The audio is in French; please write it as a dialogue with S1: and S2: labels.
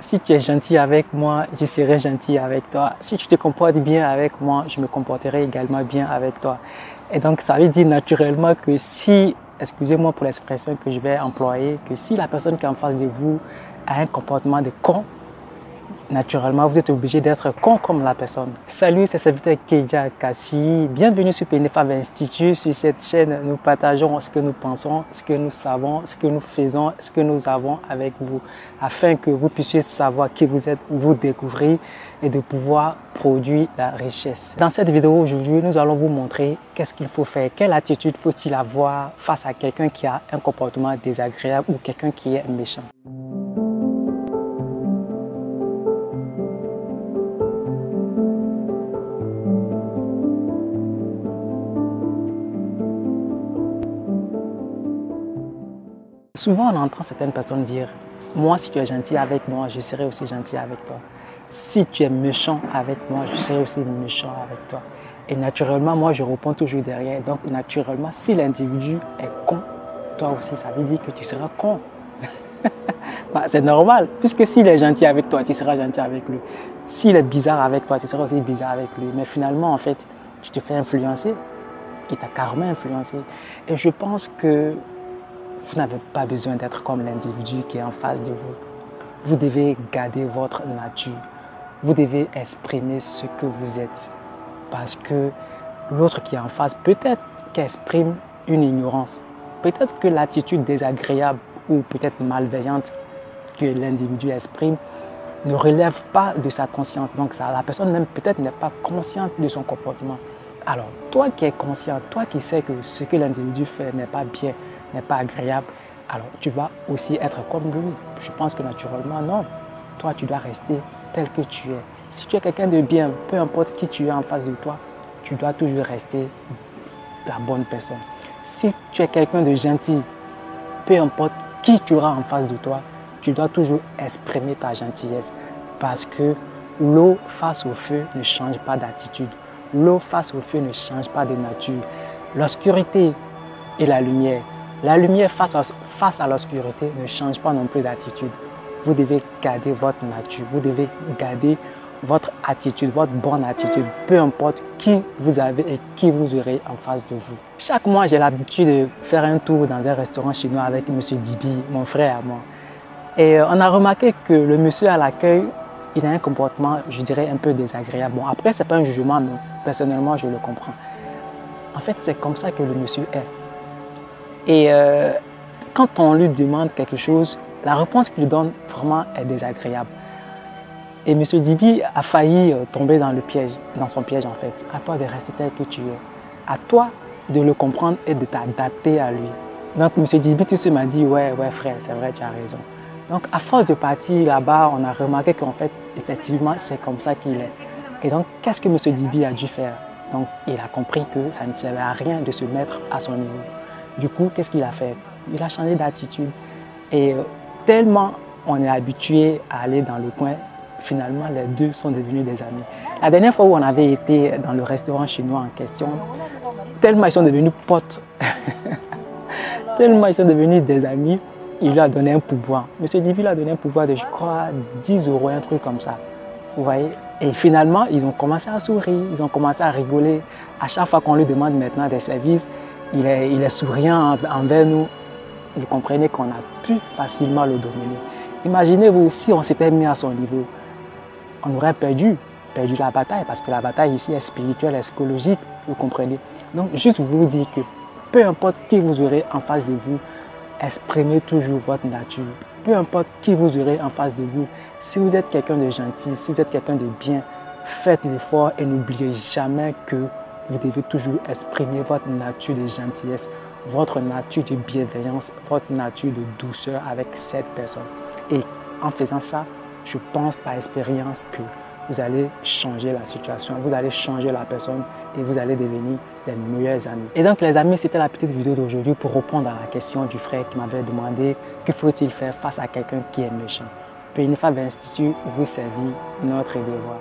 S1: Si tu es gentil avec moi, je serai gentil avec toi. Si tu te comportes bien avec moi, je me comporterai également bien avec toi. Et donc, ça veut dire naturellement que si, excusez-moi pour l'expression que je vais employer, que si la personne qui est en face de vous a un comportement de con, naturellement, vous êtes obligé d'être con comme la personne. Salut, c'est serviteur Keja Kassi. Bienvenue sur PNFAV Institute. Sur cette chaîne, nous partageons ce que nous pensons, ce que nous savons, ce que nous faisons, ce que nous avons avec vous, afin que vous puissiez savoir qui vous êtes, vous découvrir et de pouvoir produire la richesse. Dans cette vidéo aujourd'hui, nous allons vous montrer qu'est-ce qu'il faut faire, quelle attitude faut-il avoir face à quelqu'un qui a un comportement désagréable ou quelqu'un qui est méchant. Souvent, on entend certaines personnes dire « Moi, si tu es gentil avec moi, je serai aussi gentil avec toi. Si tu es méchant avec moi, je serai aussi méchant avec toi. » Et naturellement, moi, je réponds toujours derrière. Donc, naturellement, si l'individu est con, toi aussi, ça veut dire que tu seras con. C'est normal, puisque s'il est gentil avec toi, tu seras gentil avec lui. S'il est bizarre avec toi, tu seras aussi bizarre avec lui. Mais finalement, en fait, tu te fais influencer. Il t'a carrément influencé. Et je pense que vous n'avez pas besoin d'être comme l'individu qui est en face de vous. Vous devez garder votre nature. Vous devez exprimer ce que vous êtes. Parce que l'autre qui est en face, peut-être qu'il exprime une ignorance. Peut-être que l'attitude désagréable ou peut-être malveillante que l'individu exprime ne relève pas de sa conscience. Donc la personne même peut-être n'est pas consciente de son comportement. Alors, toi qui es conscient, toi qui sais que ce que l'individu fait n'est pas bien, n'est pas agréable, alors tu vas aussi être comme lui. Je pense que naturellement, non. Toi, tu dois rester tel que tu es. Si tu es quelqu'un de bien, peu importe qui tu es en face de toi, tu dois toujours rester la bonne personne. Si tu es quelqu'un de gentil, peu importe qui tu auras en face de toi, tu dois toujours exprimer ta gentillesse. Parce que l'eau face au feu ne change pas d'attitude. L'eau face au feu ne change pas de nature. L'obscurité et la lumière face à l'obscurité ne change pas non plus d'attitude. Vous devez garder votre nature, vous devez garder votre attitude, votre bonne attitude, peu importe qui vous avez et qui vous aurez en face de vous. Chaque mois, j'ai l'habitude de faire un tour dans un restaurant chinois avec M. Dibi, mon frère à moi. Et on a remarqué que le monsieur à l'accueil, il a un comportement, je dirais, un peu désagréable. Bon, après, ce n'est pas un jugement, mais personnellement, je le comprends. En fait, c'est comme ça que le monsieur est. Et quand on lui demande quelque chose, la réponse qu'il donne vraiment est désagréable. Et M. Dibi a failli tomber dans son piège en fait. À toi de rester tel que tu es. À toi de le comprendre et de t'adapter à lui. Donc M. Dibi tout de suite m'a dit « Ouais frère, c'est vrai, tu as raison. » Donc à force de partir là-bas, on a remarqué qu'en fait, effectivement, c'est comme ça qu'il est. Et donc, qu'est-ce que M. Dibi a dû faire? Donc, il a compris que ça ne servait à rien de se mettre à son niveau. Du coup, qu'est-ce qu'il a fait? Il a changé d'attitude. Et tellement on est habitué à aller dans le coin, finalement, les deux sont devenus des amis. La dernière fois où on avait été dans le restaurant chinois en question, tellement ils sont devenus potes, tellement ils sont devenus des amis, il lui a donné un pourboire. M. Dibi lui a donné un pourboire de, je crois, 10 €, un truc comme ça. Vous voyez? Et finalement, ils ont commencé à sourire, ils ont commencé à rigoler. À chaque fois qu'on lui demande maintenant des services, il est souriant envers nous. Vous comprenez qu'on a pu facilement le dominer. Imaginez-vous, si on s'était mis à son niveau, on aurait perdu la bataille, parce que la bataille ici est spirituelle, est psychologique, vous comprenez. Donc, juste vous dire que peu importe qui vous aurez en face de vous, exprimez toujours votre nature. Peu importe qui vous aurez en face de vous, si vous êtes quelqu'un de gentil, si vous êtes quelqu'un de bien, faites l'effort et n'oubliez jamais que vous devez toujours exprimer votre nature de gentillesse, votre nature de bienveillance, votre nature de douceur avec cette personne. Et en faisant ça, je pense par expérience que vous allez changer la situation, vous allez changer la personne et vous allez devenir les meilleurs amis. Et donc les amis, c'était la petite vidéo d'aujourd'hui pour répondre à la question du frère qui m'avait demandé que faut-il faire face à quelqu'un qui est méchant. PNFAV Institute vous servir notre devoir.